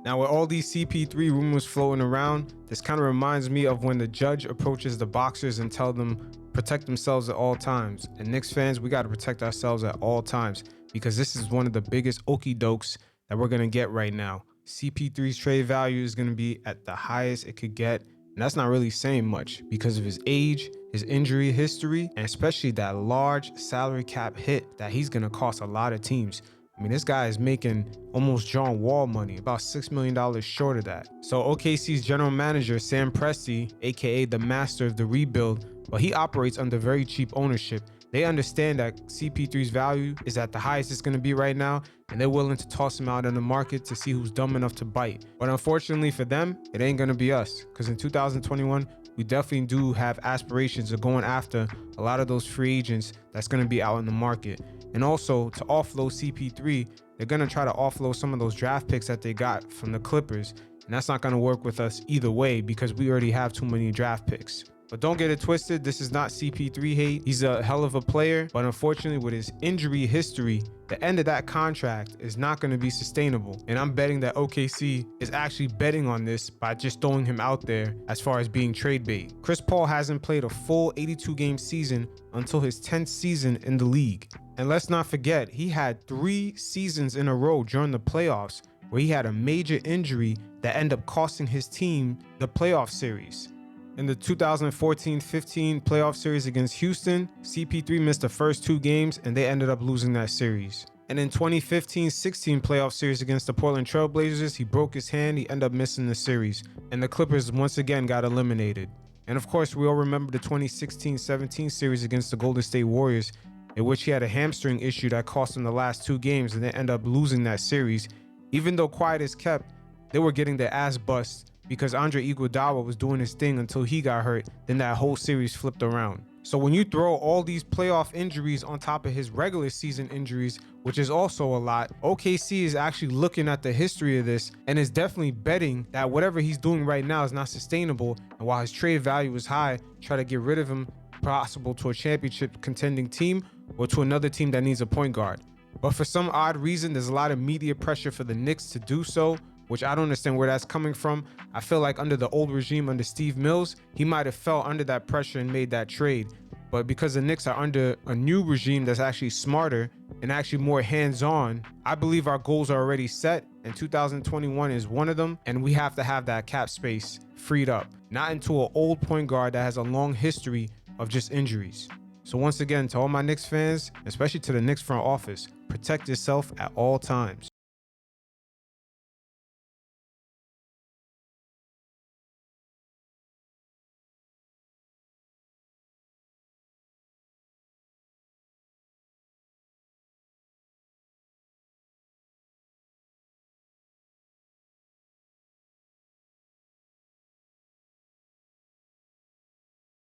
Now, with all these CP3 rumors floating around, this kind of reminds me of when the judge approaches the boxers and tell them protect themselves at all times. And Knicks fans, we got to protect ourselves at all times because this is one of the biggest okie dokes that we're going to get right now. CP3's trade value is going to be at the highest it could get. And that's not really saying much because of his age, his injury history, and especially that large salary cap hit that he's going to cost a lot of teams. I mean, this guy is making almost John Wall money, about $6 million short of that. So OKC's general manager, Sam Presti, aka the master of the rebuild, well, he operates under very cheap ownership. They understand that CP3's value is at the highest it's going to be right now, and they're willing to toss him out in the market to see who's dumb enough to bite. But unfortunately for them, it ain't going to be us, because in 2021, we definitely do have aspirations of going after a lot of those free agents that's going to be out in the market. And also, to offload CP3, they're going to try to offload some of those draft picks that they got from the Clippers. And that's not going to work with us either way because we already have too many draft picks. But don't get it twisted, this is not CP3 hate. He's a hell of a player, but unfortunately with his injury history, the end of that contract is not going to be sustainable. And I'm betting that OKC is actually betting on this by just throwing him out there as far as being trade bait. Chris Paul hasn't played a full 82-game season until his 10th season in the league. And let's not forget, he had 3 seasons in a row during the playoffs where he had a major injury that ended up costing his team the playoff series. In the 2014-15 playoff series against Houston, CP3 missed the first 2 games and they ended up losing that series. And in 2015-16 playoff series against the Portland Trail Blazers, he broke his hand, he ended up missing the series. And the Clippers once again got eliminated. And of course, we all remember the 2016-17 series against the Golden State Warriors, in which he had a hamstring issue that cost him the last 2 games and they ended up losing that series. Even though quiet is kept, they were getting their ass bust because Andre Iguodala was doing his thing until he got hurt, then that whole series flipped around. So when you throw all these playoff injuries on top of his regular season injuries, which is also a lot, OKC is actually looking at the history of this and is definitely betting that whatever he's doing right now is not sustainable, and while his trade value is high, try to get rid of him, possible to a championship contending team or to another team that needs a point guard. But for some odd reason, there's a lot of media pressure for the Knicks to do so, which I don't understand where that's coming from. I feel like under the old regime, under Steve Mills, he might have fell under that pressure and made that trade. But because the Knicks are under a new regime that's actually smarter and actually more hands-on, I believe our goals are already set, and 2021 is one of them, and we have to have that cap space freed up, not into an old point guard that has a long history of just injuries. So once again, to all my Knicks fans, especially to the Knicks front office, protect yourself at all times.